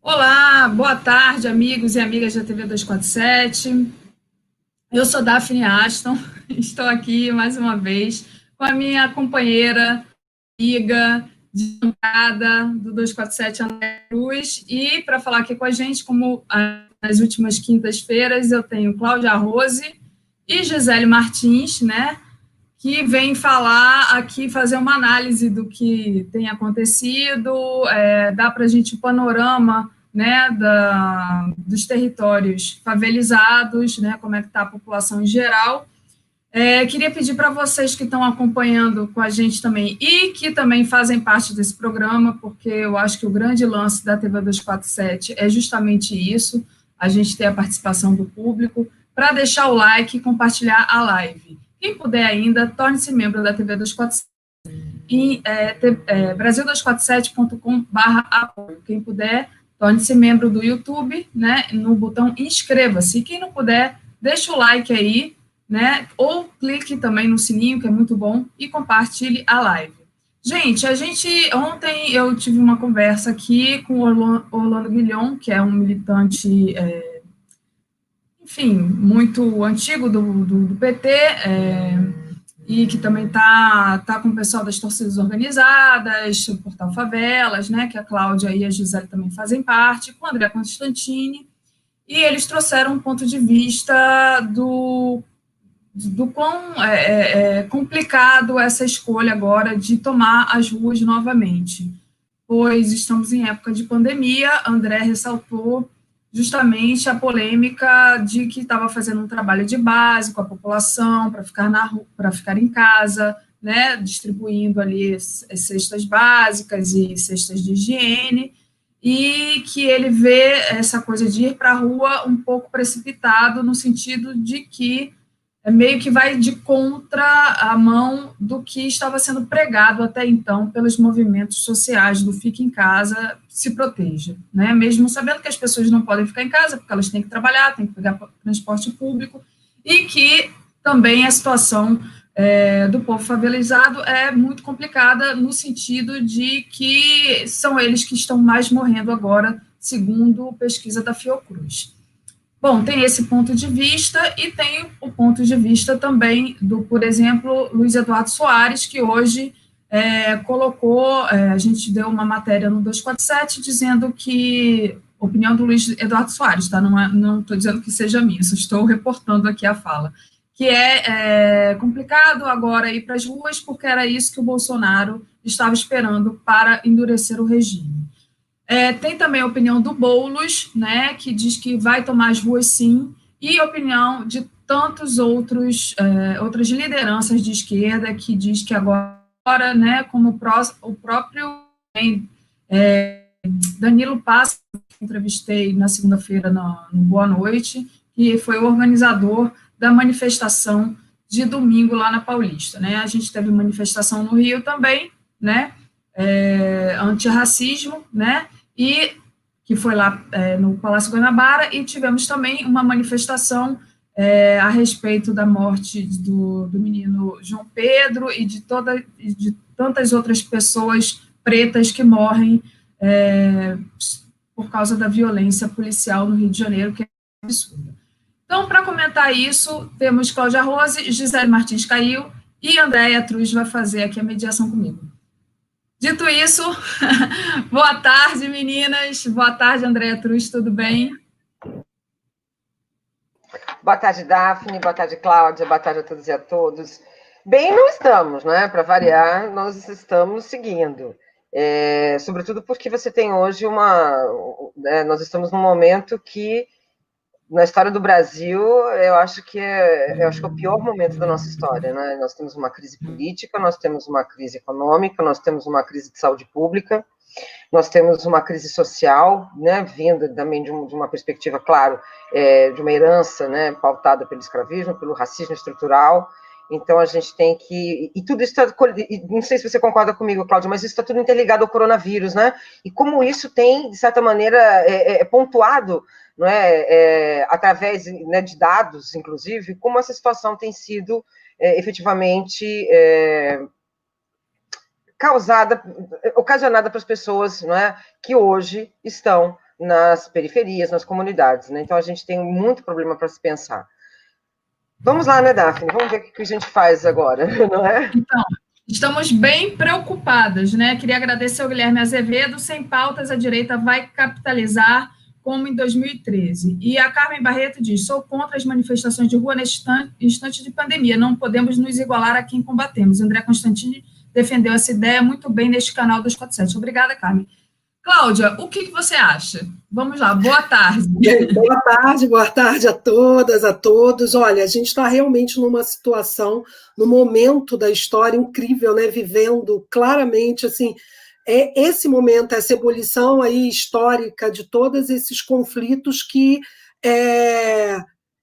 Olá, boa tarde, amigos e amigas da TV 247. Eu sou Daphne Aston, estou aqui mais uma vez com a minha companheira, amiga de bancada do 247, André Cruz, e para falar aqui com a gente, como nas últimas quintas-feiras, eu tenho Cláudia Rose e Gisele Martins, né? Que vem falar aqui, fazer uma análise do que tem acontecido, dá para a gente o panorama, né, dos territórios favelizados, né, como é que está a população em geral. Queria pedir para vocês que estão acompanhando com a gente também e que também fazem parte desse programa, porque eu acho que o grande lance da TV 247 é justamente isso, a gente ter a participação do público, para deixar o like e compartilhar a live. Quem puder ainda, torne-se membro da TV 247 em brasil247.com/apoio. Quem puder, torne-se membro do YouTube, né, no botão inscreva-se. Quem não puder, deixa o like aí, né, ou clique também no sininho, que é muito bom, e compartilhe a live. Gente, ontem eu tive uma conversa aqui com o Orlando Guilhom, que é um militante, enfim, muito antigo do PT, e que também está com o pessoal das torcidas organizadas, o Portal Favelas, né, que a Cláudia e a Gisele também fazem parte, com o André Constantini, e eles trouxeram um ponto de vista do quão complicado essa escolha agora de tomar as ruas novamente, pois estamos em época de pandemia. André ressaltou justamente a polêmica de que estava fazendo um trabalho de base com a população para ficar para ficar em casa, né, distribuindo ali as cestas básicas e cestas de higiene, e que ele vê essa coisa de ir para a rua um pouco precipitado, no sentido de que meio que vai de contra a mão do que estava sendo pregado até então pelos movimentos sociais do Fique em Casa, se proteja, né? Mesmo sabendo que as pessoas não podem ficar em casa porque elas têm que trabalhar, têm que pegar transporte público, e que também a situação do povo favelizado é muito complicada, no sentido de que são eles que estão mais morrendo agora, segundo pesquisa da Fiocruz. Bom, tem esse ponto de vista e tem o ponto de vista também do, por exemplo, Luiz Eduardo Soares, que hoje colocou, a gente deu uma matéria no 247 dizendo que, opinião do Luiz Eduardo Soares, tá? Não estou dizendo que seja minha, só estou reportando aqui a fala, que é complicado agora ir para as ruas, porque era isso que o Bolsonaro estava esperando para endurecer o regime. Tem também a opinião do Boulos, né, que diz que vai tomar as ruas sim, e a opinião de tantos outras lideranças de esquerda, que diz que agora, né, como o próprio Danilo Passa, que entrevistei na segunda-feira no Boa Noite, que foi o organizador da manifestação de domingo lá na Paulista, né? A gente teve manifestação no Rio também, né, antirracismo, né, e que foi lá no Palácio Guanabara, e tivemos também uma manifestação a respeito da morte do menino João Pedro e de tantas outras pessoas pretas que morrem por causa da violência policial no Rio de Janeiro, que é absurda. Então, para comentar isso, temos Cláudia Rose, Gisele Martins caiu, e Andréia Truz vai fazer aqui a mediação comigo. Dito isso, boa tarde, meninas. Boa tarde, Andréia Truz, tudo bem? Boa tarde, Daphne. Boa tarde, Cláudia. Boa tarde a todos e a todos. Bem, não estamos, né? Para variar, nós estamos seguindo. Sobretudo porque você tem hoje nós estamos num momento que, na história do Brasil, eu acho que é o pior momento da nossa história, né? Nós temos uma crise política, nós temos uma crise econômica, nós temos uma crise de saúde pública, nós temos uma crise social, né, vinda também de uma perspectiva, claro, de uma herança, né, pautada pelo escravismo, pelo racismo estrutural. Então, a gente tem que... E tudo isso está... Não sei se você concorda comigo, Cláudia, mas isso está tudo interligado ao coronavírus, né? E como isso tem, de certa maneira, pontuado, não é, através, né, de dados, inclusive, como essa situação tem sido efetivamente ocasionada para as pessoas, não é, que hoje estão nas periferias, nas comunidades, né? Então, a gente tem muito problema para se pensar. Vamos lá, né, Daphne? Vamos ver o que a gente faz agora, não é? Então, estamos bem preocupadas, né? Queria agradecer ao Guilherme Azevedo. Sem pautas, a direita vai capitalizar como em 2013. E a Carmen Barreto diz: sou contra as manifestações de rua neste instante de pandemia. Não podemos nos igualar a quem combatemos. André Constantini defendeu essa ideia muito bem neste canal 247. Obrigada, Carmen. Cláudia, o que você acha? Vamos lá, boa tarde. Boa tarde a todas, a todos. Olha, a gente está realmente numa situação, num momento da história incrível, né? Vivendo claramente, assim, esse momento, essa ebulição aí histórica de todos esses conflitos que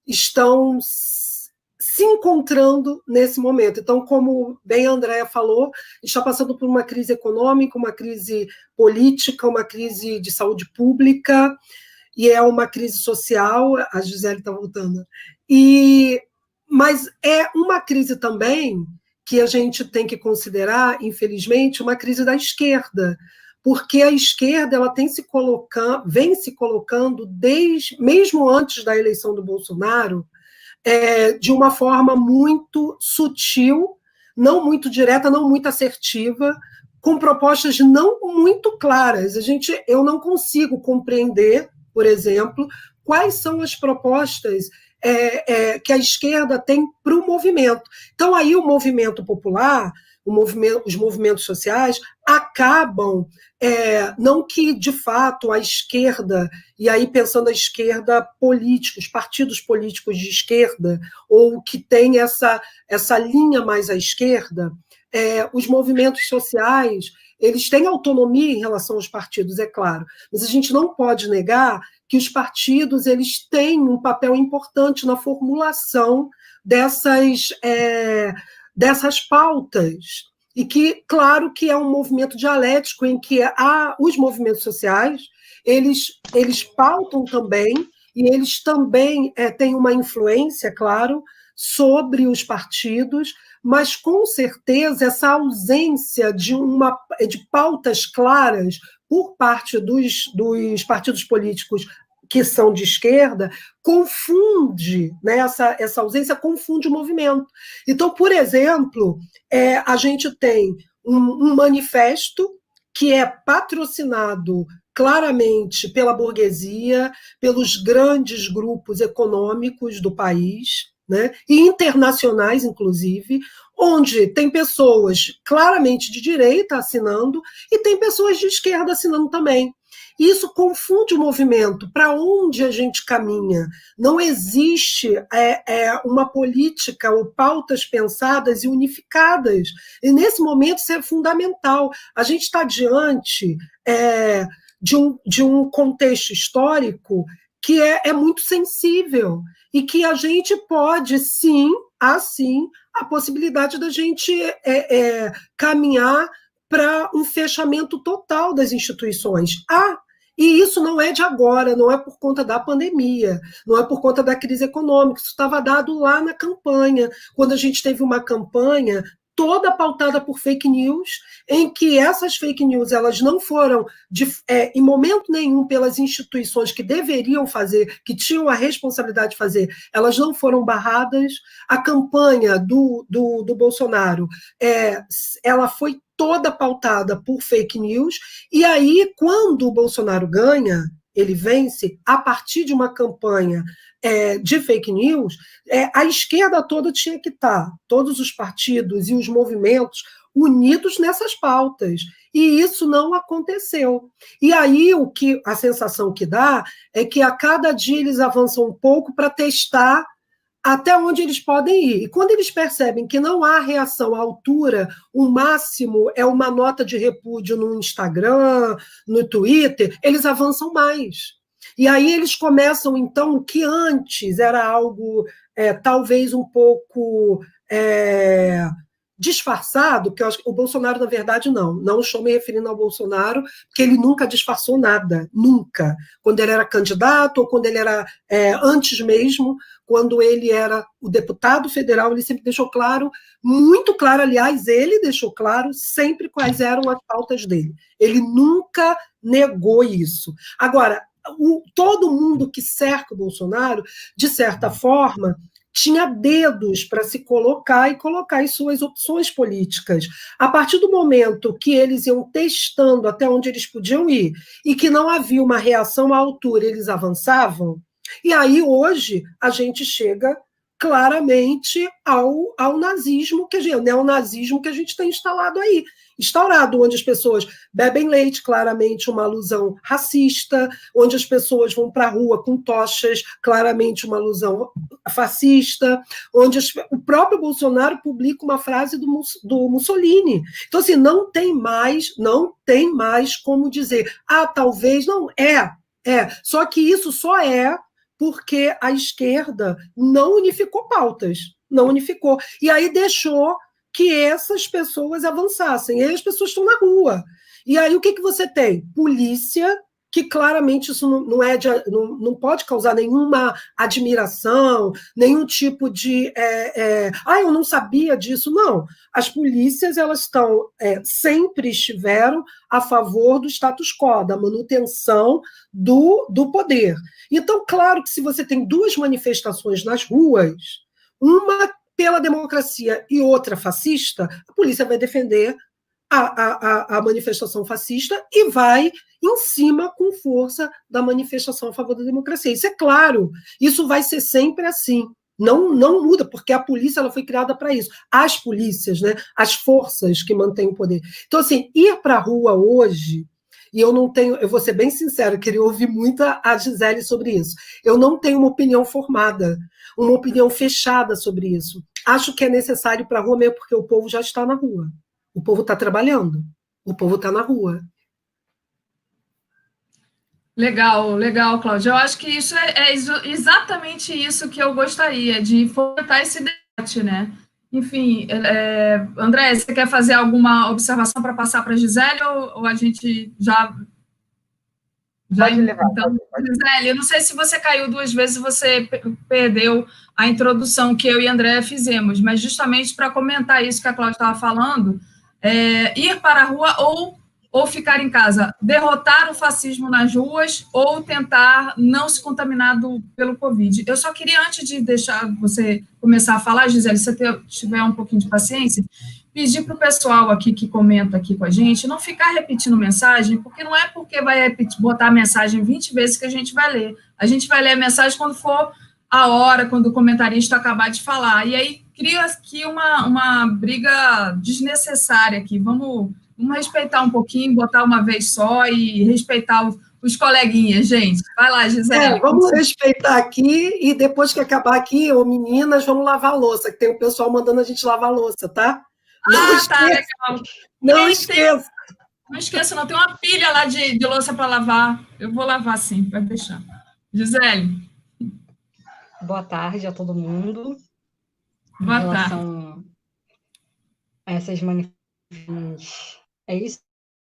estão se encontrando nesse momento. Então, como bem a Andréa falou, está passando por uma crise econômica, uma crise política, uma crise de saúde pública, e é uma crise social, a Gisele está voltando, mas é uma crise também que a gente tem que considerar, infelizmente, uma crise da esquerda, porque a esquerda ela vem se colocando mesmo antes da eleição do Bolsonaro, de uma forma muito sutil, não muito direta, não muito assertiva, com propostas não muito claras. Eu não consigo compreender, por exemplo, quais são as propostas que a esquerda tem para o movimento. Então, aí o movimento popular, os movimentos sociais acabam, não que, de fato, a esquerda, e aí pensando a esquerda política, os partidos políticos de esquerda, ou que tem essa linha mais à esquerda, os movimentos sociais, eles têm autonomia em relação aos partidos, é claro, mas a gente não pode negar que os partidos eles têm um papel importante na formulação dessas pautas, e que, claro, que é um movimento dialético em que os movimentos sociais eles pautam também, e eles também têm uma influência, claro, sobre os partidos, mas, com certeza, essa ausência de pautas claras por parte dos partidos políticos que são de esquerda, confunde, né, essa ausência confunde o movimento. Então, por exemplo, a gente tem um manifesto que é patrocinado claramente pela burguesia, pelos grandes grupos econômicos do país, né, e internacionais, inclusive, onde tem pessoas claramente de direita assinando e tem pessoas de esquerda assinando também. Isso confunde o movimento, para onde a gente caminha. Não existe uma política ou pautas pensadas e unificadas. E, nesse momento, isso é fundamental. A gente está diante de um contexto histórico que é muito sensível e que a gente pode, sim, assim, a possibilidade da gente caminhar para um fechamento total das instituições. E isso não é de agora, não é por conta da pandemia, não é por conta da crise econômica, isso estava dado lá na campanha, quando a gente teve uma campanha toda pautada por fake news, em que essas fake news elas não foram, em momento nenhum, pelas instituições que deveriam fazer, que tinham a responsabilidade de fazer, elas não foram barradas. A campanha do Bolsonaro, ela foi toda pautada por fake news, e aí, quando o Bolsonaro ganha, ele vence, a partir de uma campanha de fake news, a esquerda toda tinha que estar, todos os partidos e os movimentos, unidos nessas pautas. E isso não aconteceu. E aí a sensação que dá é que a cada dia eles avançam um pouco para testar até onde eles podem ir. E quando eles percebem que não há reação à altura, o máximo é uma nota de repúdio no Instagram, no Twitter, eles avançam mais. E aí eles começam, então, o que antes era algo talvez um pouco disfarçado, que eu acho que o Bolsonaro, na verdade, não estou me referindo ao Bolsonaro, porque ele nunca disfarçou nada, nunca. Quando ele era candidato, ou quando ele era, antes mesmo, quando ele era o deputado federal, ele sempre deixou claro, muito claro, aliás, ele deixou claro sempre quais eram as pautas dele. Ele nunca negou isso. Agora, todo mundo que cerca o Bolsonaro, de certa forma, tinha dedos para se colocar e colocar as suas opções políticas. A partir do momento que eles iam testando até onde eles podiam ir e que não havia uma reação à altura, eles avançavam. E aí, hoje, a gente chega claramente ao nazismo, ao neonazismo que a gente tem instaurado, onde as pessoas bebem leite, claramente uma alusão racista, onde as pessoas vão para a rua com tochas, claramente uma alusão fascista, onde o próprio Bolsonaro publica uma frase do Mussolini. Então, assim, não tem mais como dizer, talvez não Só que isso só porque a esquerda não unificou pautas, não unificou. E aí deixou que essas pessoas avançassem. E aí as pessoas estão na rua. E aí o que você tem? Polícia, que claramente isso não pode causar nenhuma admiração, nenhum tipo de eu não sabia disso. Não. As polícias elas sempre estiveram a favor do status quo, da manutenção do poder. Então, claro que se você tem duas manifestações nas ruas, uma pela democracia e outra fascista, a polícia vai defender a manifestação fascista e vai em cima com força da manifestação a favor da democracia. Isso é claro, isso vai ser sempre assim. Não muda, porque a polícia ela foi criada para isso. As polícias, né, as forças que mantêm o poder. Então, assim, ir para a rua hoje, e eu vou ser bem sincera, eu queria ouvir muito a Gisele sobre isso. Eu não tenho uma opinião formada, uma opinião fechada sobre isso. Acho que é necessário ir para a rua mesmo, porque o povo já está na rua. O povo está trabalhando, o povo está na rua. Legal, Cláudia. Eu acho que isso é exatamente isso que eu gostaria, de fomentar esse debate, né? Enfim, André, você quer fazer alguma observação para passar para a Gisele ou a gente já pode levar, então, Gisele, eu não sei se você caiu 2 vezes, você perdeu a introdução que eu e André fizemos, mas justamente para comentar isso que a Cláudia estava falando, ir para a rua ou ficar em casa, derrotar o fascismo nas ruas ou tentar não se contaminar pelo Covid. Eu só queria, antes de deixar você começar a falar, Gisele, se você tiver um pouquinho de paciência, pedir para o pessoal aqui que comenta aqui com a gente não ficar repetindo mensagem, porque não é porque vai botar a mensagem 20 vezes que a gente vai ler. A gente vai ler a mensagem quando for a hora, quando o comentarista acabar de falar. E aí cria aqui uma briga desnecessária aqui. Vamos respeitar um pouquinho, botar uma vez só e respeitar os coleguinhas, gente. Vai lá, Gisele. Vamos respeitar aqui e depois que acabar aqui, meninas, vamos lavar a louça, que tem o pessoal mandando a gente lavar a louça, tá? Tá, legal. Não esqueça. Não esqueça, não. Tem uma pilha lá de louça para lavar. Eu vou lavar, sim, vai deixar. Gisele. Boa tarde a todo mundo. Boa em relação a essas manifestações, é isso.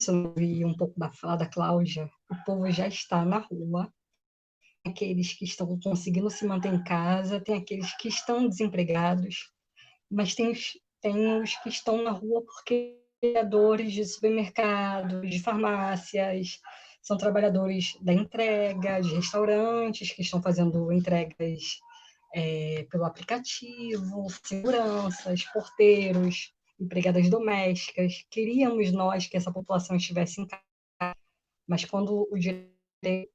Eu vi um pouco da fala da Cláudia. O povo já está na rua. Tem aqueles que estão conseguindo se manter em casa, tem aqueles que estão desempregados, mas tem os que estão na rua porque trabalhadores de supermercados, de farmácias, são trabalhadores da entrega, de restaurantes que estão fazendo entregas pelo aplicativo, seguranças, porteiros, empregadas domésticas. Queríamos nós que essa população estivesse em casa, mas quando o direito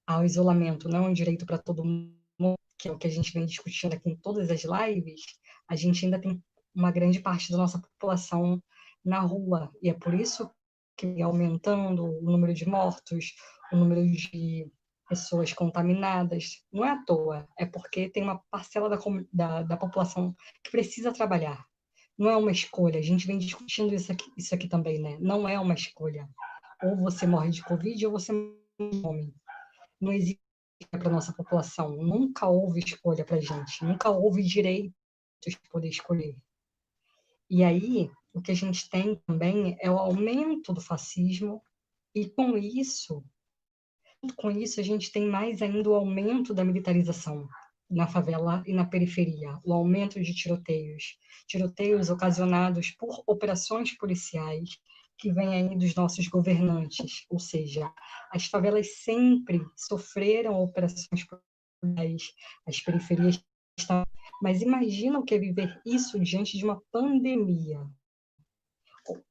ao isolamento não é um direito para todo mundo, que é o que a gente vem discutindo aqui em todas as lives, a gente ainda tem uma grande parte da nossa população na rua, e é por isso que aumentando o número de mortos, o número de pessoas contaminadas, não é à toa, é porque tem uma parcela da população que precisa trabalhar. Não é uma escolha, a gente vem discutindo isso aqui também, né? Não é uma escolha. Ou você morre de Covid ou você morre. Não existe para a nossa população, nunca houve escolha para a gente, nunca houve direito de poder escolher. E aí, o que a gente tem também é o aumento do fascismo, e com isso a gente tem mais ainda o aumento da militarização na favela e na periferia, o aumento de tiroteios ocasionados por operações policiais, que vem aí dos nossos governantes, ou seja, as favelas sempre sofreram operações policiais, as periferias estão... Mas imagina o que é viver isso diante de uma pandemia.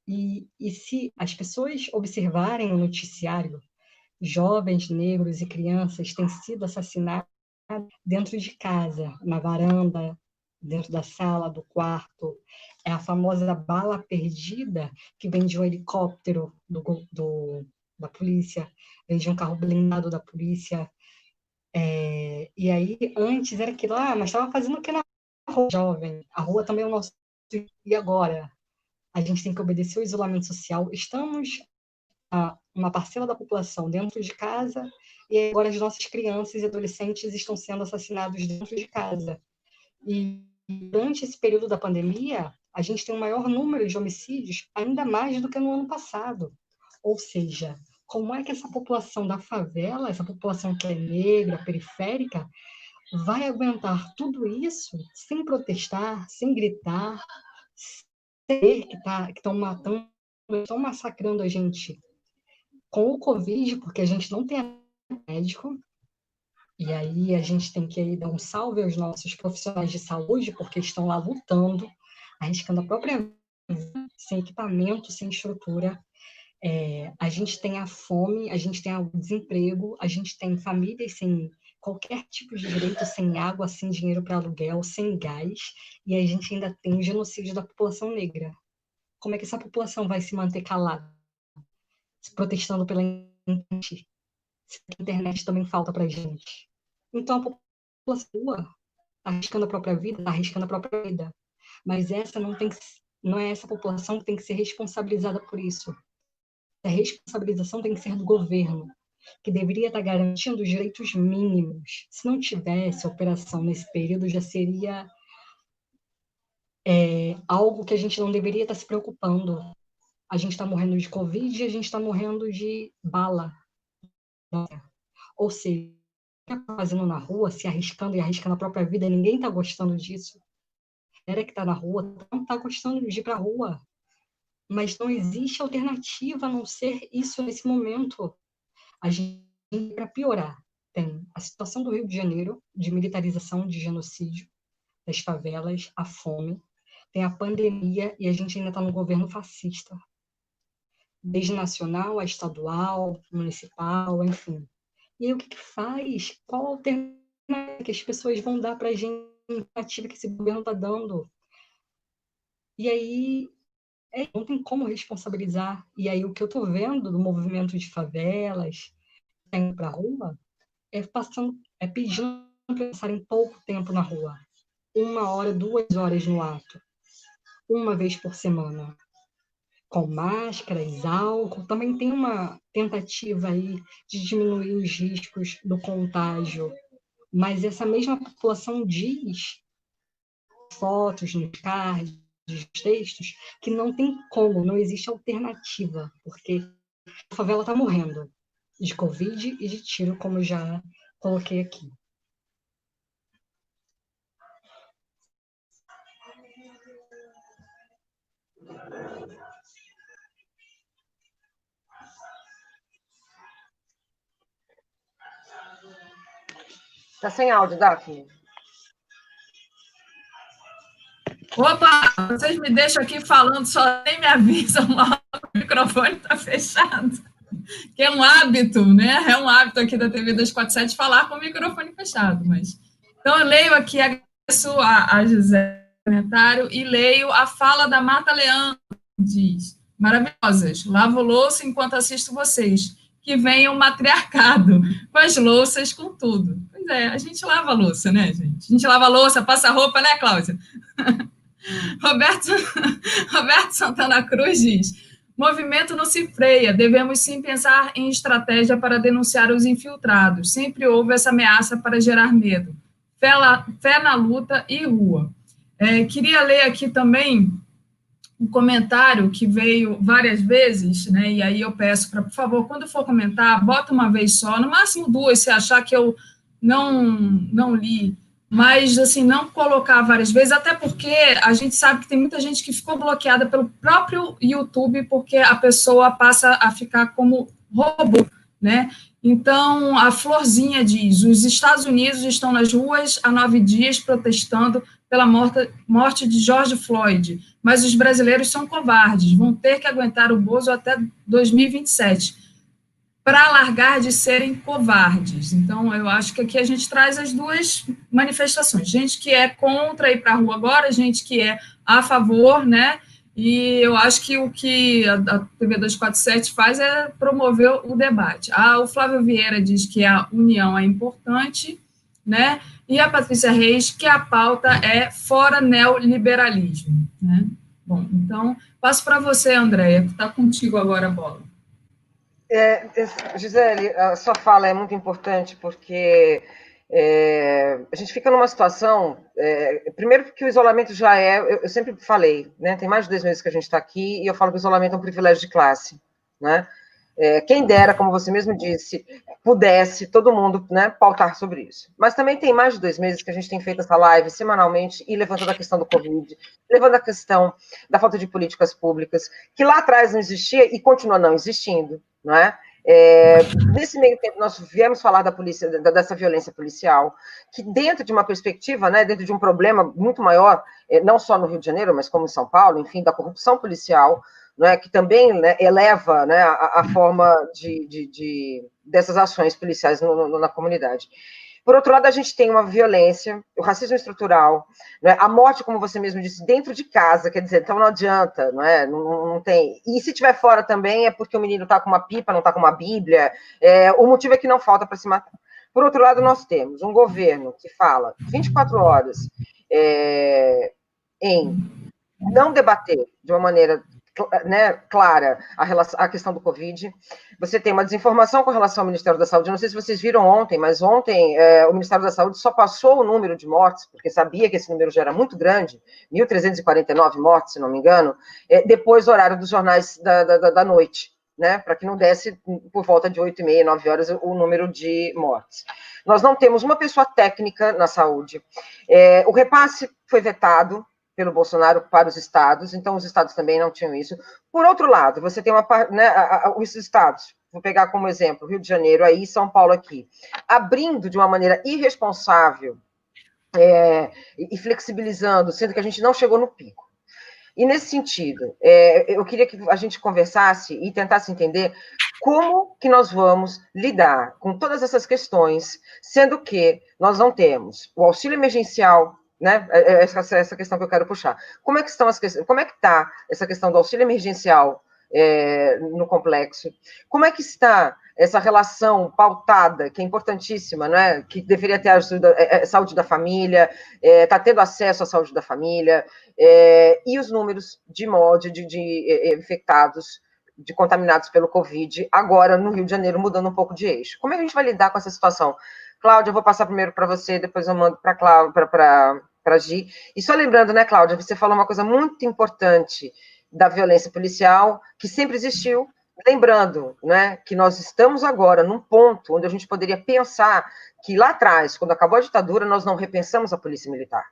E se as pessoas observarem o noticiário, jovens negros e crianças têm sido assassinados dentro de casa, na varanda, dentro da sala, do quarto. É a famosa bala perdida que vem de um helicóptero da polícia, vem de um carro blindado da polícia. E aí, antes era aquilo, mas estava fazendo o que na rua, jovem? A rua também é o nosso... E agora? A gente tem que obedecer o isolamento social. Estamos uma parcela da população dentro de casa e agora as nossas crianças e adolescentes estão sendo assassinados dentro de casa. E durante esse período da pandemia, a gente tem um maior número de homicídios, ainda mais do que no ano passado. Ou seja, como é que essa população da favela, essa população que é negra, periférica, vai aguentar tudo isso sem protestar, sem gritar, sem ver que estão matando, estão massacrando a gente com o Covid, porque a gente não tem médico, e aí a gente tem que aí dar um salve aos nossos profissionais de saúde, porque estão lá lutando, arriscando a própria vida, sem equipamento, sem estrutura. A gente tem a fome, a gente tem o desemprego, a gente tem famílias sem qualquer tipo de direito, sem água, sem dinheiro para aluguel, sem gás, e a gente ainda tem o genocídio da população negra. Como é que essa população vai se manter calada? Protestando pela internet. A internet também falta para a gente. Então, a população arriscando a própria vida, arriscando a própria vida. Mas essa não é essa população que tem que ser responsabilizada por isso. A responsabilização tem que ser do governo, que deveria estar garantindo os direitos mínimos. Se não tivesse operação nesse período, já seria algo que a gente não deveria estar se preocupando. A gente está morrendo de Covid e a gente está morrendo de bala. Ou seja, o que está fazendo na rua, se arriscando e arriscando a própria vida, ninguém está gostando disso. A galera que está na rua não está gostando de ir para a rua. Mas não existe alternativa a não ser isso nesse momento. A gente, para piorar, tem a situação do Rio de Janeiro, de militarização, de genocídio, das favelas, a fome, tem a pandemia e a gente ainda está no governo fascista. Desde nacional a estadual, municipal, enfim. E aí o que faz? Qual a alternativa que as pessoas vão dar para a gente, a alternativa que esse governo está dando? E aí não tem como responsabilizar. E aí o que eu estou vendo do movimento de favelas, indo para a rua, é pedindo para passarem pouco tempo na rua. 1 hora, 2 horas no ato. Uma vez por semana. Com máscaras, álcool, também tem uma tentativa aí de diminuir os riscos do contágio. Mas essa mesma população diz, fotos, nos cards, nos textos, que não tem como, não existe alternativa, porque a favela está morrendo de Covid e de tiro, como eu já coloquei aqui. Está sem áudio, Daphne. Opa, vocês me deixam aqui falando, só nem me avisam lá, o microfone está fechado. Que é um hábito, né? É um hábito aqui da TV 247 falar com o microfone fechado. Mas... Então, eu leio aqui, agradeço a José no comentário e leio a fala da Marta Leandro, que diz: maravilhosas, lavo louça enquanto assisto vocês. Que venha o matriarcado, com as louças, com tudo. Pois é, a gente lava a louça, né, gente? A gente lava a louça, passa roupa, né, Cláudia? Roberto Santana Cruz diz: movimento não se freia, devemos sim pensar em estratégia para denunciar os infiltrados. Sempre houve essa ameaça para gerar medo. Fé na luta e rua. Queria ler aqui também um comentário que veio várias vezes, né? E aí eu peço para, por favor, quando for comentar, bota uma vez só, no máximo 2, se achar que eu não li mas, assim, não colocar várias vezes, até porque a gente sabe que tem muita gente que ficou bloqueada pelo próprio YouTube, porque a pessoa passa a ficar como robô, né? Então, a Florzinha diz, os Estados Unidos estão nas ruas há 9 dias protestando pela morte de George Floyd, mas os brasileiros são covardes, vão ter que aguentar o Bozo até 2027, para largar de serem covardes. Então, eu acho que aqui a gente traz as duas manifestações, gente que é contra ir para a rua agora, gente que é a favor, né? E eu acho que o que a TV 247 faz é promover o debate. O Flávio Vieira diz que a união é importante, né? E a Patrícia Reis que a pauta é fora neoliberalismo, né? Bom, então, passo para você, Andréia, que está contigo agora a bola. Gisele, a sua fala é muito importante porque a gente fica numa situação, primeiro porque o isolamento já eu sempre falei, né, tem mais de 2 meses que a gente está aqui e eu falo que o isolamento é um privilégio de classe, né? Quem dera, como você mesmo disse, pudesse todo mundo, né, pautar sobre isso. Mas também tem mais de 2 meses que a gente tem feito essa live semanalmente e levantando a questão do Covid, levando a questão da falta de políticas públicas, que lá atrás não existia e continua não existindo, não é? Nesse meio tempo, nós viemos falar da polícia, dessa violência policial, que dentro de uma perspectiva, né, dentro de um problema muito maior, não só no Rio de Janeiro, mas como em São Paulo, enfim, da corrupção policial, né, que também, né, eleva, né, a forma dessas ações policiais na comunidade. Por outro lado, a gente tem uma violência, o racismo estrutural, né, a morte, como você mesmo disse, dentro de casa, quer dizer, então não adianta, não tem. E se tiver fora também é porque o menino está com uma pipa, não está com uma bíblia, o motivo é que não falta para se matar. Por outro lado, nós temos um governo que fala 24 horas em não debater de uma maneira, né, clara a questão do Covid. Você tem uma desinformação com relação ao Ministério da Saúde. Eu não sei se vocês viram ontem, mas ontem o Ministério da Saúde só passou o número de mortes, porque sabia que esse número já era muito grande, 1.349 mortes, se não me engano, depois do horário dos jornais da noite, né, para que não desse por volta de 8h30, 9 horas o número de mortes. Nós não temos uma pessoa técnica na saúde. O repasse foi vetado pelo Bolsonaro para os estados, então os estados também não tinham isso. Por outro lado, você tem os estados, vou pegar como exemplo Rio de Janeiro aí, São Paulo aqui, abrindo de uma maneira irresponsável e flexibilizando, sendo que a gente não chegou no pico. E nesse sentido, eu queria que a gente conversasse e tentasse entender como que nós vamos lidar com todas essas questões, sendo que nós não temos o auxílio emergencial, né? Essa questão que eu quero puxar. Como é que estão as questões? Como é que está essa questão do auxílio emergencial no complexo? Como é que está essa relação pautada, que é importantíssima, né? Que deveria ter a saúde da família, está tendo acesso à saúde da família, e os números de infectados, de contaminados pelo Covid, agora no Rio de Janeiro, mudando um pouco de eixo. Como é que a gente vai lidar com essa situação? Cláudia, eu vou passar primeiro para você, depois eu mando para a Gi. E só lembrando, né, Cláudia, você falou uma coisa muito importante da violência policial, que sempre existiu. Lembrando, né, que nós estamos agora num ponto onde a gente poderia pensar que lá atrás, quando acabou a ditadura, nós não repensamos a polícia militar.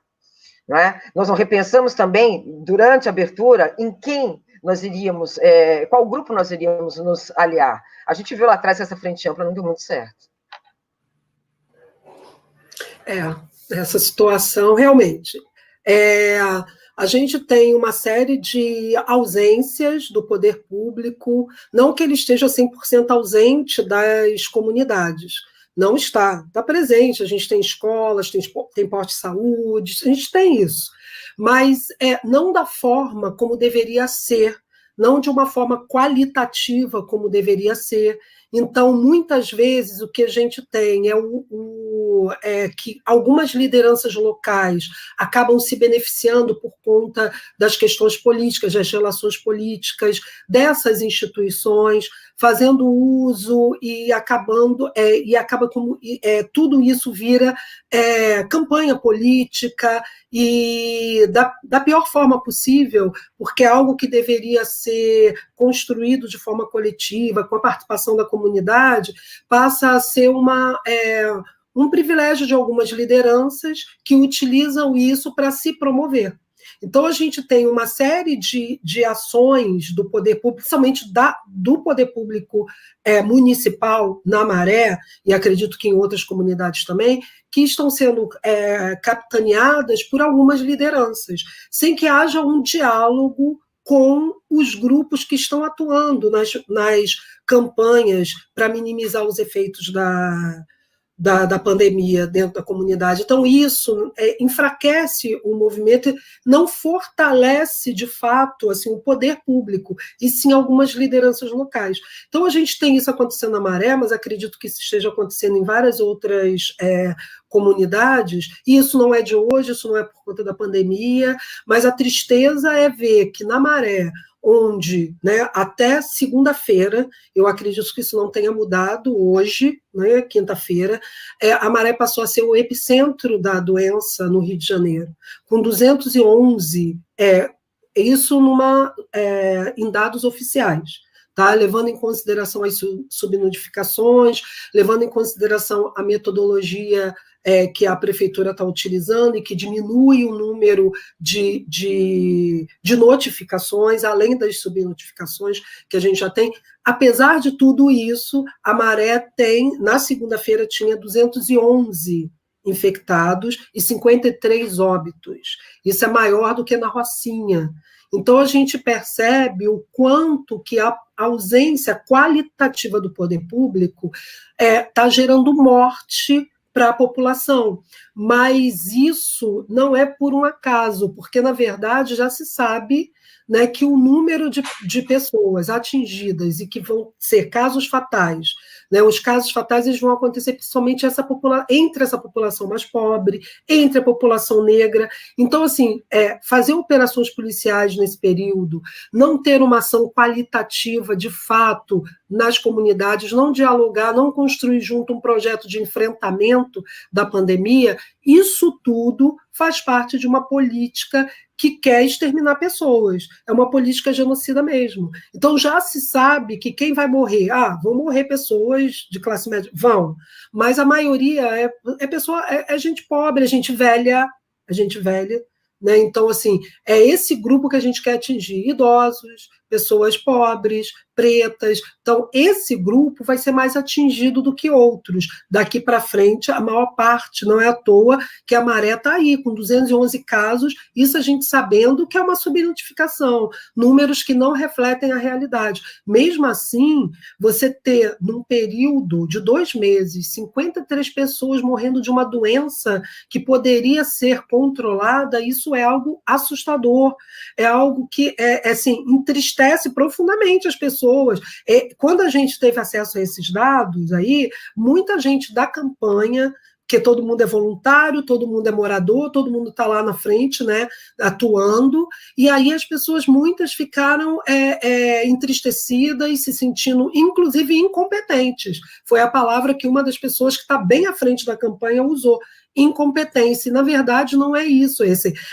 Não é? Nós não repensamos também, durante a abertura, em quem nós iríamos, qual grupo nós iríamos nos aliar. A gente viu lá atrás que essa frente ampla não deu muito certo. Essa situação, realmente. A gente tem uma série de ausências do poder público, não que ele esteja 100% ausente das comunidades, não está presente, a gente tem escolas, tem posto de saúde, a gente tem isso, mas não da forma como deveria ser, não de uma forma qualitativa como deveria ser. Então, muitas vezes, o que a gente tem é que algumas lideranças locais acabam se beneficiando por conta das questões políticas, das relações políticas, dessas instituições, fazendo uso e acaba como tudo isso vira campanha política e da pior forma possível, porque é algo que deveria ser construído de forma coletiva, com a participação da comunidade, passa a ser um privilégio de algumas lideranças que utilizam isso para se promover. Então, a gente tem uma série de ações do poder público, principalmente do poder público municipal na Maré, e acredito que em outras comunidades também, que estão sendo capitaneadas por algumas lideranças, sem que haja um diálogo com os grupos que estão atuando nas campanhas para minimizar os efeitos da pandemia dentro da comunidade. Então, isso enfraquece o movimento, não fortalece, de fato, assim, o poder público, e sim algumas lideranças locais. Então, a gente tem isso acontecendo na Maré, mas acredito que isso esteja acontecendo em várias outras comunidades, e isso não é de hoje, isso não é por conta da pandemia, mas a tristeza é ver que na Maré, onde, né, até segunda-feira, eu acredito que isso não tenha mudado hoje, né, quinta-feira, a Maré passou a ser o epicentro da doença no Rio de Janeiro, com 211, isso em dados oficiais, tá? Levando em consideração as subnotificações, levando em consideração a metodologia que a prefeitura está utilizando e que diminui o número de notificações, além das subnotificações que a gente já tem. Apesar de tudo isso, a Maré na segunda-feira, tinha 211 infectados e 53 óbitos. Isso é maior do que na Rocinha. Então, a gente percebe o quanto que a ausência qualitativa do poder público está gerando morte para a população, mas isso não é por um acaso, porque, na verdade, já se sabe, né, que o número de pessoas atingidas e que vão ser casos fatais, né, os casos fatais eles vão acontecer principalmente entre essa população mais pobre, entre a população negra. Então, assim, fazer operações policiais nesse período, não ter uma ação qualitativa, de fato, nas comunidades, não dialogar, não construir junto um projeto de enfrentamento da pandemia, isso tudo faz parte de uma política que quer exterminar pessoas. É uma política genocida mesmo. Então, já se sabe que quem vai morrer, vão morrer pessoas de classe média, vão, mas a maioria é gente pobre, é gente velha, né? Então, assim, é esse grupo que a gente quer atingir, idosos, pessoas pobres, pretas. Então, esse grupo vai ser mais atingido do que outros. Daqui para frente, a maior parte, não é à toa que a Maré está aí, com 211 casos, isso a gente sabendo que é uma subnotificação, números que não refletem a realidade. Mesmo assim, você ter, num período de 2 meses, 53 pessoas morrendo de uma doença que poderia ser controlada, isso é algo assustador, é algo que assim, entristece profundamente as pessoas. Quando a gente teve acesso a esses dados aí, muita gente da campanha, que todo mundo é voluntário, todo mundo é morador, todo mundo está lá na frente, né, atuando, e aí as pessoas, muitas ficaram entristecidas, se sentindo, inclusive, incompetentes. Foi a palavra que uma das pessoas que está bem à frente da campanha usou, incompetência. E, na verdade, não é isso.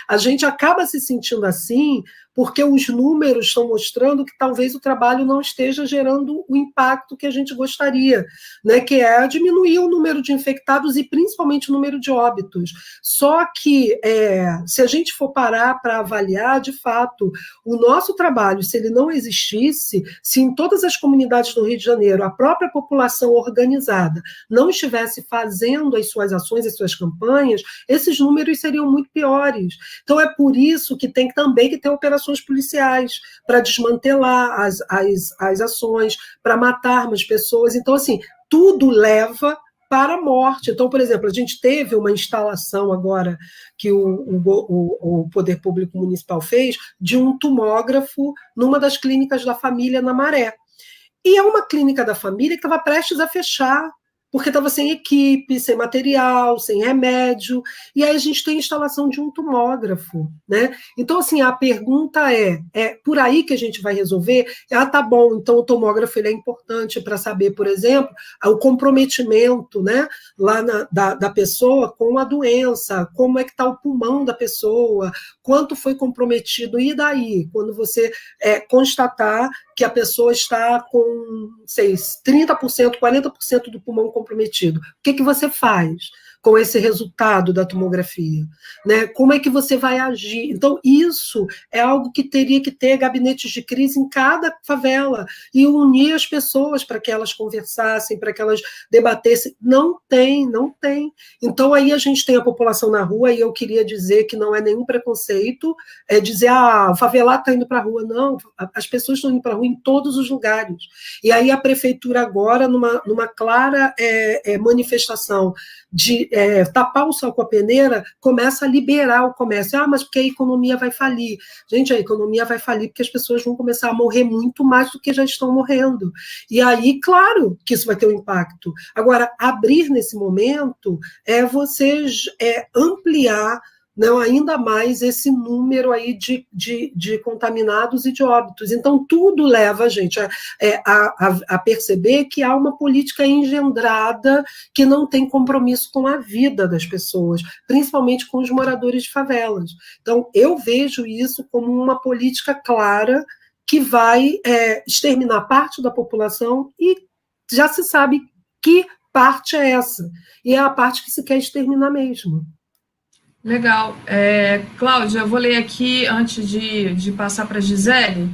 A gente acaba se sentindo assim porque os números estão mostrando que talvez o trabalho não esteja gerando o impacto que a gente gostaria, né, que é diminuir o número de infectados e principalmente o número de óbitos. Só que, se a gente for parar para avaliar, de fato, o nosso trabalho, se ele não existisse, se em todas as comunidades do Rio de Janeiro a própria população organizada não estivesse fazendo as suas ações, as suas campanhas, esses números seriam muito piores. Então, é por isso que tem também que ter operações policiais para desmantelar as ações, para matar mais pessoas. Então, assim, tudo leva para a morte. Então, por exemplo, a gente teve uma instalação agora que o Poder Público Municipal fez de um tomógrafo numa das clínicas da família na Maré. E é uma clínica da família que estava prestes a fechar, porque estava sem equipe, sem material, sem remédio, e aí a gente tem a instalação de um tomógrafo, né? Então, assim, a pergunta é por aí que a gente vai resolver? Tá bom, então o tomógrafo ele é importante para saber, por exemplo, o comprometimento, né, lá da pessoa com a doença, como é que está o pulmão da pessoa, quanto foi comprometido, e daí, quando você constatar que a pessoa está com, não sei, 30%, 40% do pulmão comprometido. O que você faz com esse resultado da tomografia, né? Como é que você vai agir? Então, isso é algo que teria que ter gabinetes de crise em cada favela e unir as pessoas para que elas conversassem, para que elas debatessem. Não tem, não tem. Então, aí a gente tem a população na rua, e eu queria dizer que não é nenhum preconceito dizer, o favelado está indo para a rua. Não, as pessoas estão indo para a rua em todos os lugares. E aí a prefeitura agora, numa clara manifestação de tapar o sol com a peneira, começa a liberar o comércio. Mas porque a economia vai falir. Gente, a economia vai falir porque as pessoas vão começar a morrer muito mais do que já estão morrendo. E aí, claro que isso vai ter um impacto. Agora, abrir nesse momento é você ampliar, não, ainda mais esse número aí de contaminados e de óbitos. Então, tudo leva a gente a perceber que há uma política engendrada que não tem compromisso com a vida das pessoas, principalmente com os moradores de favelas. Então, eu vejo isso como uma política clara que vai exterminar parte da população, e já se sabe que parte é essa, e é a parte que se quer exterminar mesmo. Legal. Cláudia, eu vou ler aqui, antes de passar para a Gisele.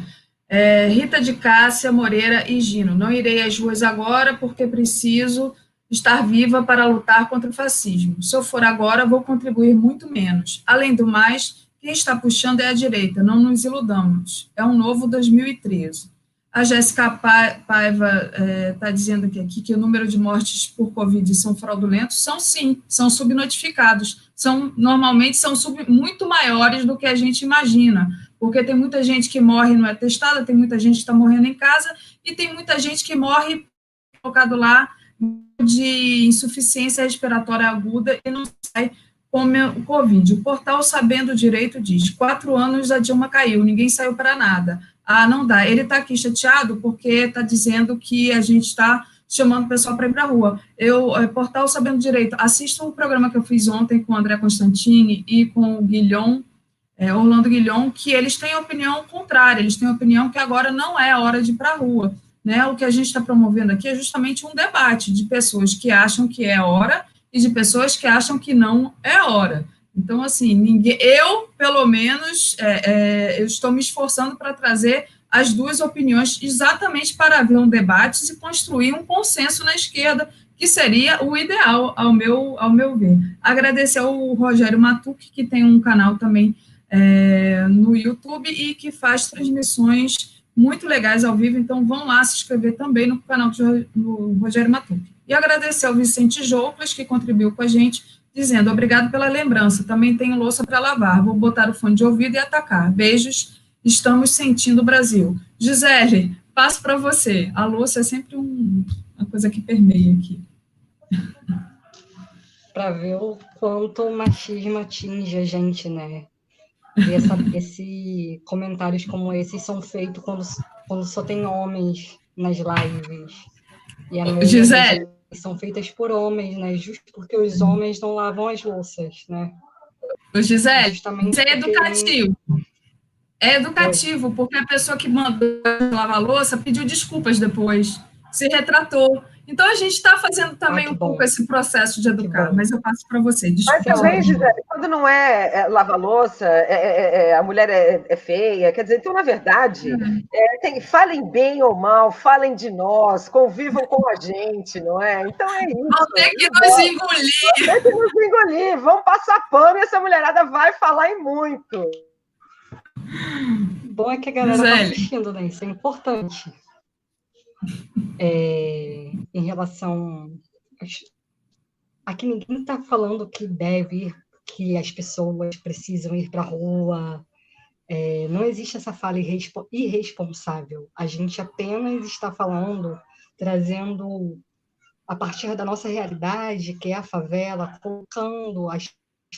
Rita de Cássia, Moreira e Gino. Não irei às ruas agora porque preciso estar viva para lutar contra o fascismo. Se eu for agora, vou contribuir muito menos. Além do mais, quem está puxando é a direita, não nos iludamos. É um novo 2013. A Jéssica Paiva está dizendo aqui que o número de mortes por Covid são fraudulentos. São sim, são subnotificados. Normalmente são muito maiores do que a gente imagina, porque tem muita gente que morre e não é testada, tem muita gente que está morrendo em casa, e tem muita gente que morre colocado lá de insuficiência respiratória aguda e não sai com o Covid. O portal Sabendo Direito diz: 4 anos a Dilma caiu, ninguém saiu para nada. Não dá. Ele está aqui chateado porque está dizendo que a gente está chamando o pessoal para ir para a rua. Portal Sabendo Direito, assista o programa que eu fiz ontem com o André Constantini e com o Guilhom, Orlando Guilhom, que eles têm opinião contrária, eles têm opinião que agora não é a hora de ir para a rua. Né? O que a gente está promovendo aqui é justamente um debate de pessoas que acham que é hora e de pessoas que acham que não é hora. Então, assim, eu, pelo menos, eu estou me esforçando para trazer as duas opiniões exatamente para haver um debate e construir um consenso na esquerda, que seria o ideal, ao meu ver. Agradecer ao Rogério Matucci, que tem um canal também no YouTube e que faz transmissões muito legais ao vivo, então vão lá se inscrever também no canal do Rogério Matucci. E agradecer ao Vicente Jouplas, que contribuiu com a gente, dizendo: obrigado pela lembrança, também tenho louça para lavar, vou botar o fone de ouvido e atacar. Beijos, estamos sentindo o Brasil. Gisele, passo para você. A louça é sempre uma coisa que permeia aqui. Para ver o quanto o machismo atinge a gente, né? E comentários como esses são feitos quando só tem homens nas lives. E a Gisele, são feitas por homens, né? Justo porque os homens não lavam as louças, né? Gisele, isso é educativo. É educativo, porque a pessoa que mandou lavar a louça pediu desculpas depois, se retratou. Então, a gente está fazendo também pouco esse processo de educar, mas eu passo para você. Desculpa. Mas também, Gisele, quando não lavar louça, a mulher é feia, quer dizer, então, na verdade, falem bem ou mal, falem de nós, convivam com a gente, não é? Então é isso. Vão ter que nos engolir. Vão ter que nos engolir, vão passar pano e essa mulherada vai falar em muito. Bom é que a galera está assistindo, né? Isso é importante. Em relação a que ninguém está falando que as pessoas precisam ir para a rua, não existe essa fala irresponsável. A gente apenas está falando, trazendo a partir da nossa realidade, que é a favela, colocando os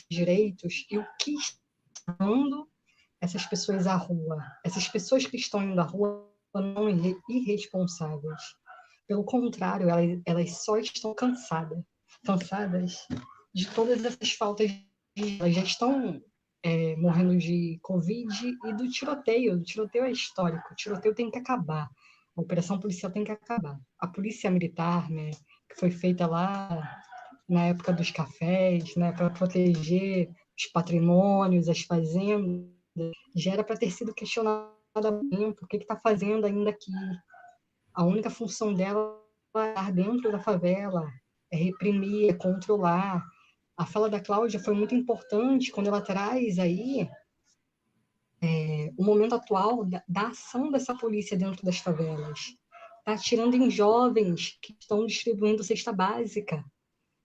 direitos e o que está dando essas pessoas à rua. Essas pessoas que estão indo à rua não irresponsáveis. Pelo contrário, elas só estão cansadas de todas essas faltas. Elas já estão morrendo de Covid e do tiroteio. O tiroteio é histórico, o tiroteio tem que acabar. A operação policial tem que acabar. A polícia militar, né, que foi feita lá na época dos cafés, né, para proteger os patrimônios, as fazendas, já era para ter sido questionada por que está fazendo ainda aqui. A única função dela é estar dentro da favela, é reprimir, é controlar. A fala da Cláudia foi muito importante quando ela traz aí o momento atual da ação dessa polícia dentro das favelas. Está atirando em jovens que estão distribuindo cesta básica.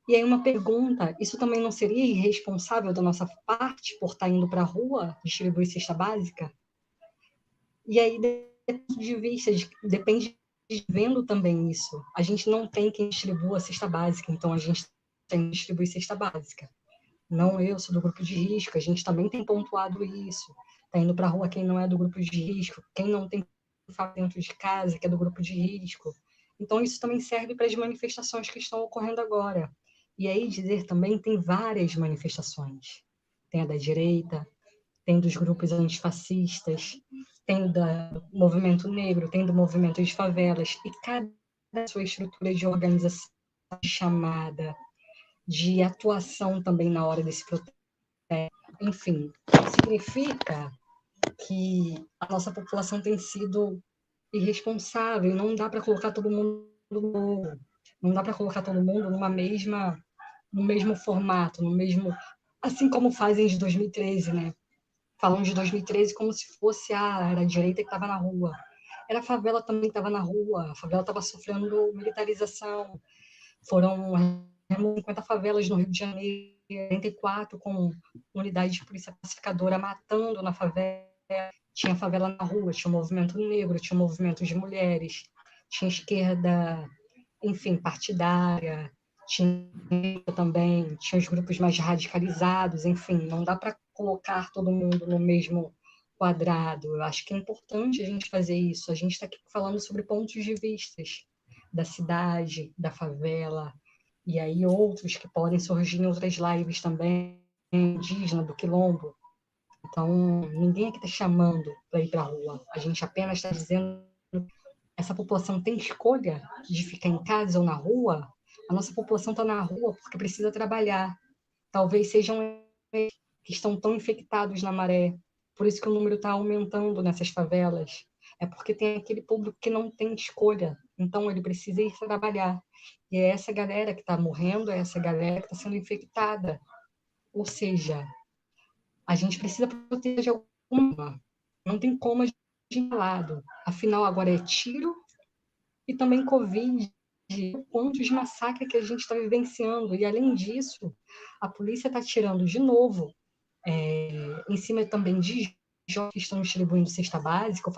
E aí uma pergunta, isso também não seria irresponsável da nossa parte por estar indo para a rua distribuir cesta básica? E aí depende de vendo também isso. A gente não tem quem distribua a cesta básica, então a gente tem que distribuir cesta básica. Não eu sou do grupo de risco, a gente também tem pontuado isso. Está indo para a rua quem não é do grupo de risco, quem não tem dentro de casa, que é do grupo de risco. Então isso também serve para as manifestações que estão ocorrendo agora. E aí dizer também tem várias manifestações. Tem a da direita, tem dos grupos antifascistas, tem do movimento negro, tem do movimento de favelas, e cada sua estrutura de organização, de chamada, de atuação também na hora desse protesto. Enfim, significa que a nossa população tem sido irresponsável, não dá para colocar todo mundo no mesmo formato, no mesmo, assim como fazem de 2013, né? Falam de 2013 como se fosse era a direita que estava na rua. Era a favela também que estava na rua, a favela estava sofrendo militarização. Foram 50 favelas no Rio de Janeiro, 44 com unidade de polícia pacificadora matando na favela. Tinha favela na rua, tinha um movimento negro, tinha um movimento de mulheres, tinha esquerda, enfim, partidária, tinha também, tinha os grupos mais radicalizados, enfim, não dá para colocar todo mundo no mesmo quadrado. Eu acho que é importante a gente fazer isso. A gente está aqui falando sobre pontos de vistas da cidade, da favela, e aí outros que podem surgir em outras lives também, indígena, do quilombo. Então, ninguém aqui está chamando para ir para a rua. A gente apenas está dizendo que essa população tem escolha de ficar em casa ou na rua. A nossa população está na rua porque precisa trabalhar. Talvez sejam eles que estão tão infectados na maré. Por isso que o número está aumentando nessas favelas. É porque tem aquele público que não tem escolha. Então, ele precisa ir trabalhar. E é essa galera que está morrendo, é essa galera que está sendo infectada. Ou seja, a gente precisa proteger de alguma. Não tem como a gente ir de lado. Afinal, agora é tiro e também Covid. Quantos massacres que a gente está vivenciando. E, além disso, a polícia está tirando de novo, em cima também de jovens que estão distribuindo cesta básica,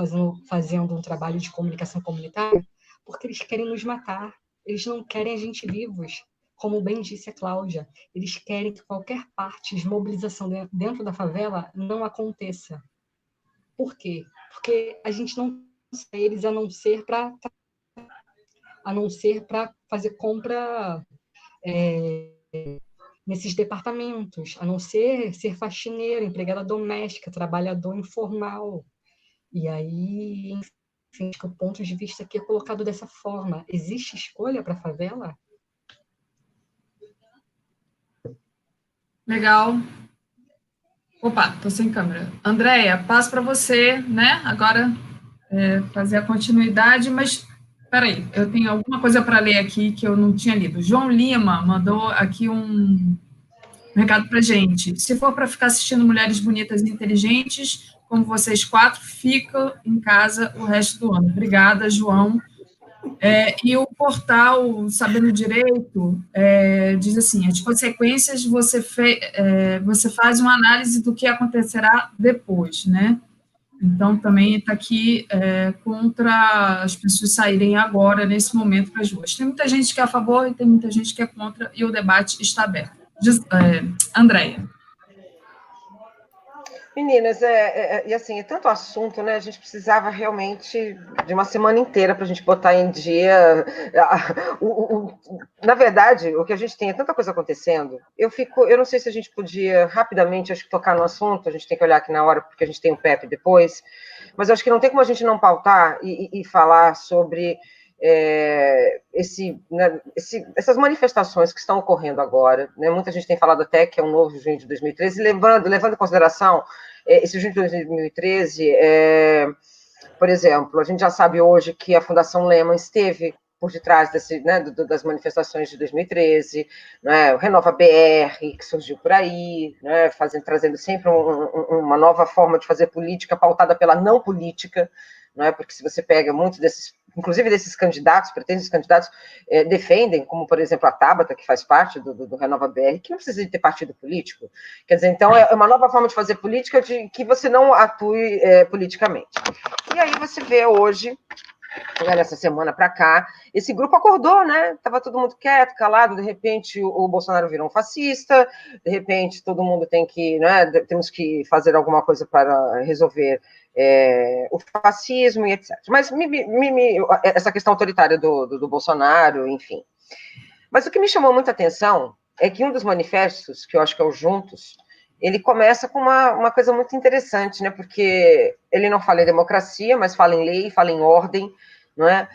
fazendo um trabalho de comunicação comunitária, porque eles querem nos matar. Eles não querem a gente vivos. Como bem disse a Cláudia, eles querem que qualquer parte de mobilização dentro da favela não aconteça. Por quê? Porque a gente não usa eles a não ser para fazer compra nesses departamentos, a não ser faxineiro, empregada doméstica, trabalhador informal. E aí, enfim, o ponto de vista aqui é colocado dessa forma. Existe escolha para a favela? Legal. Opa, tô sem câmera. Andréia, passo para você, né? Agora fazer a continuidade, mas peraí, eu tenho alguma coisa para ler aqui que eu não tinha lido. João Lima mandou aqui um recado para gente. Se for para ficar assistindo mulheres bonitas e inteligentes, como vocês quatro, ficam em casa o resto do ano. Obrigada, João. E o portal Sabendo Direito diz assim, as consequências você faz uma análise do que acontecerá depois, né? Então, também está aqui contra as pessoas saírem agora, nesse momento, para as ruas. Tem muita gente que é a favor e tem muita gente que é contra, e o debate está aberto. Andréia. Meninas, e assim, é tanto assunto, né? A gente precisava realmente de uma semana inteira para a gente botar em dia. Na verdade, o que a gente tem é tanta coisa acontecendo. Eu não sei se a gente podia rapidamente, acho que tocar no assunto, a gente tem que olhar aqui na hora, porque a gente tem o PEP depois, mas eu acho que não tem como a gente não pautar e falar sobre essas manifestações que estão ocorrendo agora, né? Muita gente tem falado até que é um novo junho de 2013, levando em consideração esse junho de 2013, por exemplo, a gente já sabe hoje que a Fundação Lehman esteve por detrás das manifestações de 2013, né? O Renova BR, que surgiu por aí, né? Trazendo sempre uma nova forma de fazer política pautada pela não política, né? Porque se você pega muitos desses, inclusive desses candidatos, pretendentes candidatos, defendem, como, por exemplo, a Tabata, que faz parte do Renova BR, que não precisa de ter partido político. Quer dizer, então, é uma nova forma de fazer política de que você não atue politicamente. E aí você vê hoje, nessa semana para cá, esse grupo acordou, né? Estava todo mundo quieto, calado, de repente o Bolsonaro virou um fascista, de repente todo mundo tem que, né, temos que fazer alguma coisa para resolver o fascismo e etc. Mas essa questão autoritária do Bolsonaro, enfim. Mas o que me chamou muita atenção é que um dos manifestos, que eu acho que é o Juntos, ele começa com uma coisa muito interessante, né? Porque ele não fala em democracia, mas fala em lei, fala em ordem, não é?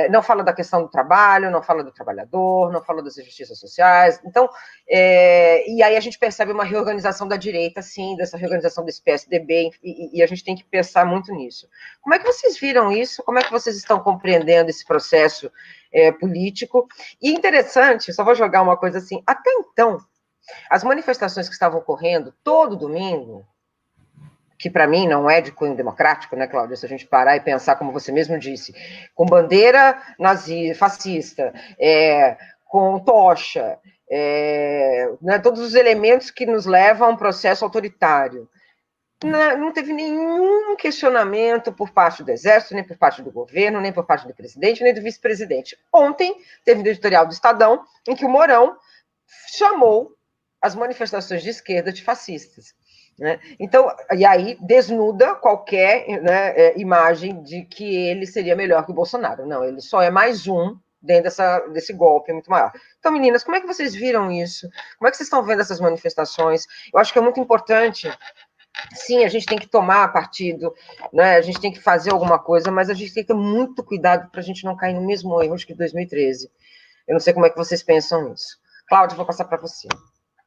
Não fala da questão do trabalho, não fala do trabalhador, não fala das injustiças sociais. Então, e aí a gente percebe uma reorganização da direita, sim, dessa reorganização desse PSDB, e a gente tem que pensar muito nisso. Como é que vocês viram isso? Como é que vocês estão compreendendo esse processo político? E interessante, só vou jogar uma coisa assim, até então, as manifestações que estavam ocorrendo todo domingo, que para mim não é de cunho democrático, né, Cláudia, se a gente parar e pensar, como você mesmo disse, com bandeira fascista, com tocha, né, todos os elementos que nos levam a um processo autoritário. Não teve nenhum questionamento por parte do Exército, nem por parte do governo, nem por parte do presidente, nem do vice-presidente. Ontem teve um editorial do Estadão em que o Mourão chamou as manifestações de esquerda de fascistas, né? Então, e aí desnuda qualquer, né, imagem de que ele seria melhor que o Bolsonaro. Não, ele só é mais um dentro desse golpe muito maior. Então, meninas, como é que vocês viram isso? Como é que vocês estão vendo essas manifestações? Eu acho que é muito importante. Sim, a gente tem que tomar partido, né? A gente tem que fazer alguma coisa, mas a gente tem que ter muito cuidado para a gente não cair no mesmo erro que 2013. Eu não sei como é que vocês pensam nisso. Cláudia, vou passar para você.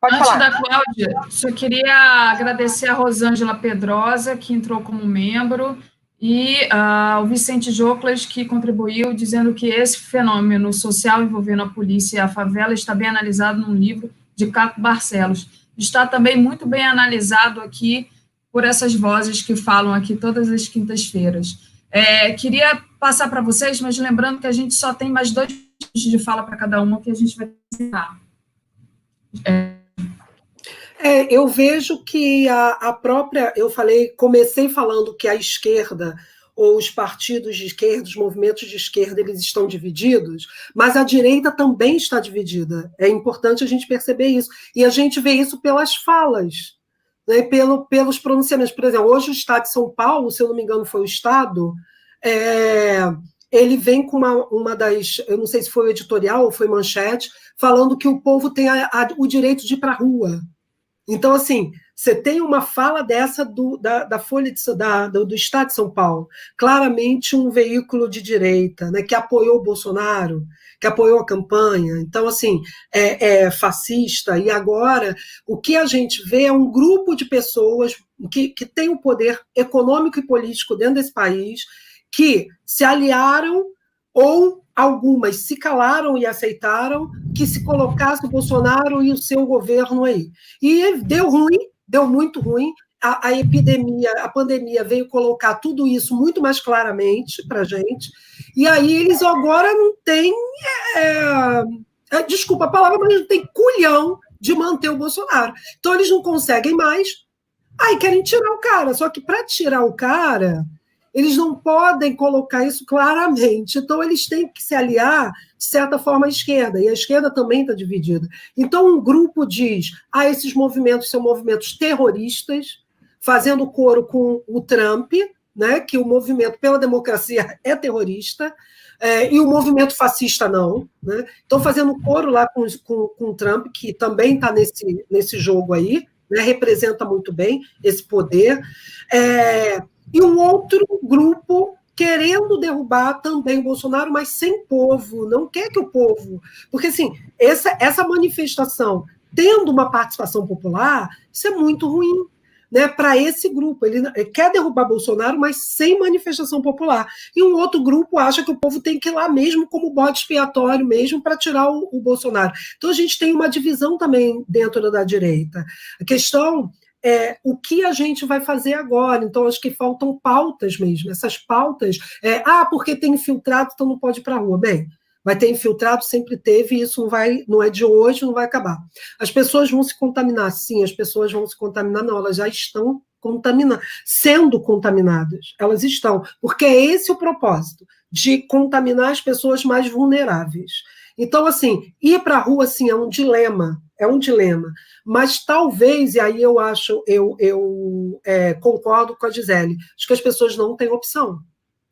Pode Antes falar. da Cláudia, só queria agradecer a Rosângela Pedrosa, que entrou como membro, e o Vicente Joclas, que contribuiu, dizendo que esse fenômeno social envolvendo a polícia e a favela está bem analisado num livro de Caco Barcelos. Está também muito bem analisado aqui por essas vozes que falam aqui todas as quintas-feiras. Queria passar para vocês, mas lembrando que a gente só tem mais 2 minutos de fala para cada uma, que a gente vai ensinar. Eu vejo que a própria... comecei falando que a esquerda, ou os partidos de esquerda, os movimentos de esquerda, eles estão divididos, mas a direita também está dividida. É importante a gente perceber isso. E a gente vê isso pelas falas, né, pelos pronunciamentos. Por exemplo, hoje o Estado de São Paulo, se eu não me engano foi o Estado, ele vem com uma das... Eu não sei se foi o editorial ou foi manchete, falando que o povo tem o direito de ir para a rua. Então, assim, você tem uma fala dessa da Folha do Estado de São Paulo, claramente um veículo de direita, né, que apoiou o Bolsonaro, que apoiou a campanha. Então, assim, é fascista. E agora, o que a gente vê é um grupo de pessoas que tem o poder econômico e político dentro desse país, que se aliaram ou algumas se calaram e aceitaram que se colocasse o Bolsonaro e o seu governo aí. E deu ruim, deu muito ruim. A epidemia, a pandemia veio colocar tudo isso muito mais claramente para a gente. E aí eles agora não têm... desculpa a palavra, mas não tem culhão de manter o Bolsonaro. Então eles não conseguem mais. Aí querem tirar o cara. Só que para tirar o cara... eles não podem colocar isso claramente. Então, eles têm que se aliar, de certa forma, à esquerda. E a esquerda também está dividida. Então, um grupo diz, esses movimentos são movimentos terroristas, fazendo coro com o Trump, né, que o movimento pela democracia é terrorista, e o movimento fascista não. Né? Estão fazendo coro lá com o Trump, que também está nesse jogo aí, né, representa muito bem esse poder, e um outro grupo querendo derrubar também o Bolsonaro, mas sem povo, não quer que o povo... Porque, assim, essa manifestação, tendo uma participação popular, isso é muito ruim, né, para esse grupo. Ele quer derrubar Bolsonaro, mas sem manifestação popular. E um outro grupo acha que o povo tem que ir lá mesmo como bode expiatório mesmo para tirar o Bolsonaro. Então a gente tem uma divisão também dentro da direita. A questão é o que a gente vai fazer agora. Então acho que faltam pautas mesmo. Essas pautas, porque tem infiltrado, então não pode ir para a rua. Bem, vai ter infiltrado, sempre teve, e isso não é de hoje, não vai acabar. As pessoas vão se contaminar, sim, as pessoas vão se contaminar, não, elas já estão sendo contaminadas, elas estão, porque é esse o propósito, de contaminar as pessoas mais vulneráveis. Então, assim, ir para a rua, assim, é um dilema, mas talvez, e aí eu concordo com a Gisele, acho que as pessoas não têm opção,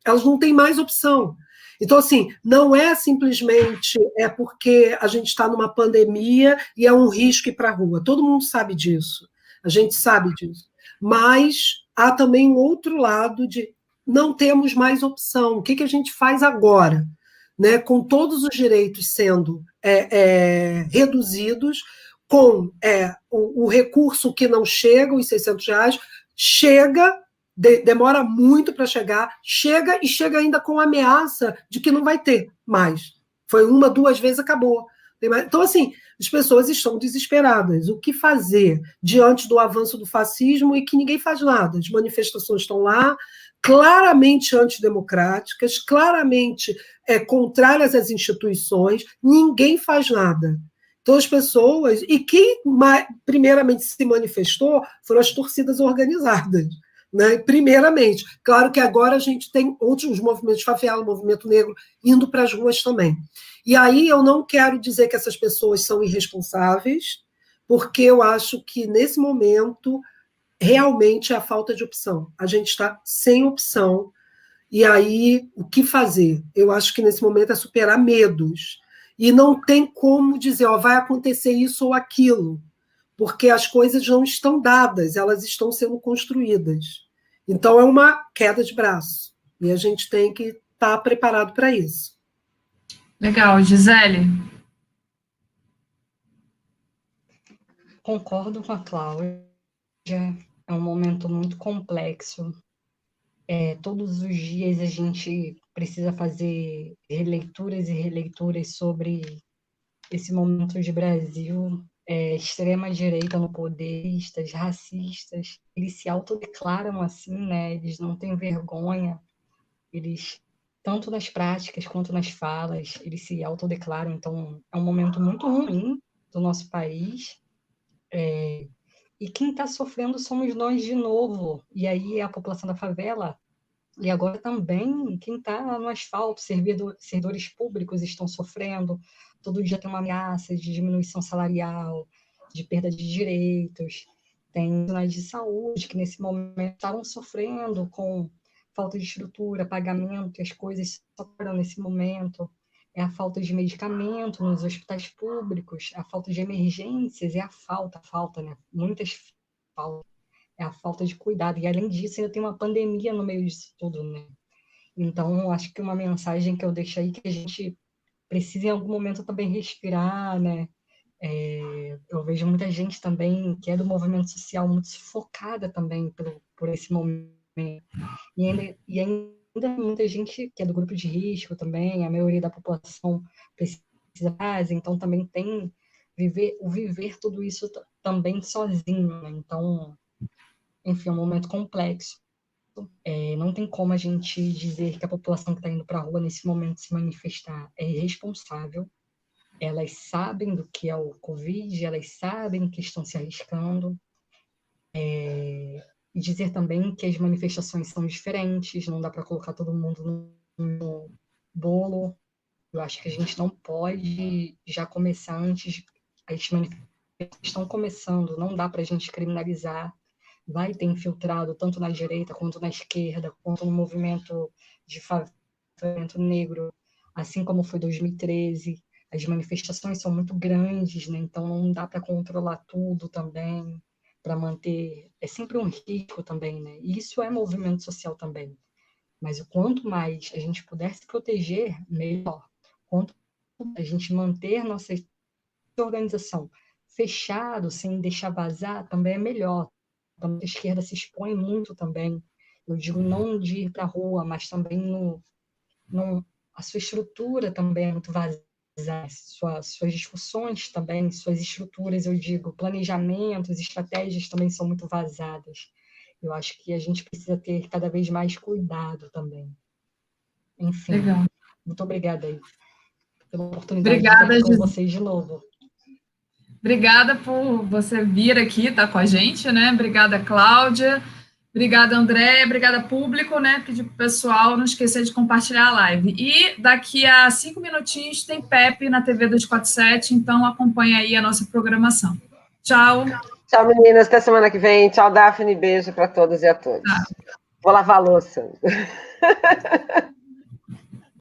elas não têm mais opção. Então, assim, não é simplesmente porque a gente está numa pandemia e é um risco ir para a rua. Todo mundo sabe disso. A gente sabe disso. Mas há também um outro lado de não temos mais opção. O que a gente faz agora? Né? Com todos os direitos sendo reduzidos, com o recurso que não chega, os R$600, chega... demora muito para chega e chega ainda com ameaça de que não vai ter mais. Foi 1, 2 vezes, acabou. Então, assim, as pessoas estão desesperadas. O que fazer diante do avanço do fascismo e que ninguém faz nada? As manifestações estão lá, claramente antidemocráticas, claramente contrárias às instituições, ninguém faz nada. Então, as pessoas... E quem primeiramente se manifestou foram as torcidas organizadas. Né? Primeiramente, claro que agora a gente tem outros movimentos, favela, movimento negro, indo para as ruas também. E aí eu não quero dizer que essas pessoas são irresponsáveis, porque eu acho que nesse momento realmente é a falta de opção. A gente está sem opção, e aí o que fazer? Eu acho que nesse momento é superar medos, e não tem como dizer, vai acontecer isso ou aquilo, porque as coisas não estão dadas, elas estão sendo construídas. Então, é uma queda de braço, e a gente tem que estar preparado para isso. Legal, Gisele. Concordo com a Cláudia, é um momento muito complexo. Todos os dias a gente precisa fazer releituras e releituras sobre esse momento de Brasil. Extrema-direita no poder, racistas, eles se autodeclaram assim, né? Eles não têm vergonha, eles, tanto nas práticas quanto nas falas, eles se autodeclaram. Então, é um momento muito ruim do nosso país, e quem está sofrendo somos nós de novo, e aí a população da favela, e agora também quem está no asfalto, servidores públicos estão sofrendo, todo dia tem uma ameaça de diminuição salarial, de perda de direitos, tem profissionais de saúde que nesse momento estavam sofrendo com falta de estrutura, pagamento, e as coisas sofreram nesse momento, é a falta de medicamento nos hospitais públicos, a falta de emergências, é a falta, né? Muitas faltas, é a falta de cuidado, e além disso ainda tem uma pandemia no meio disso tudo, né? Então, acho que uma mensagem que eu deixo aí, que a gente precisa em algum momento também respirar, né? Eu vejo muita gente também que é do movimento social muito sufocada também por esse momento. E ainda muita gente que é do grupo de risco também, a maioria da população precisa fazer, então também tem viver tudo isso também sozinho, né? Então, enfim, é um momento complexo. Não tem como a gente dizer que a população que está indo para a rua nesse momento se manifestar é irresponsável. Elas sabem do que é o Covid, elas sabem que estão se arriscando. E dizer também que as manifestações são diferentes, não dá para colocar todo mundo no bolo. Eu acho que a gente não pode já começar antes. As manifestações estão começando, não dá para a gente criminalizar, vai ter infiltrado tanto na direita quanto na esquerda, quanto no movimento de movimento negro, assim como foi 2013. As manifestações são muito grandes, né? Então não dá para controlar tudo também, para manter. É sempre um risco também, né? E isso é movimento social também. Mas o quanto mais a gente puder se proteger, melhor. Quanto a gente manter nossa organização fechado, sem deixar vazar, também é melhor. Então, a esquerda se expõe muito também. Eu digo não de ir para a rua, mas também a sua estrutura também é muito vazia. Suas discussões também, suas estruturas, eu digo, planejamentos, estratégias também são muito vazadas. Eu acho que a gente precisa ter cada vez mais cuidado também. Enfim, Legal. muito obrigada aí pela oportunidade Obrigada, de estar aqui com vocês de novo. Obrigada por você vir aqui, estar com a gente, né? Obrigada, Cláudia. Obrigada, André. Obrigada, público, né? Pedir para o pessoal não esquecer de compartilhar a live. E daqui a 5 minutinhos tem Pepe na TV 247, então acompanha aí a nossa programação. Tchau. Tchau, meninas. Até semana que vem. Tchau, Daphne. Beijo para todos e a todos. Vou lavar a louça.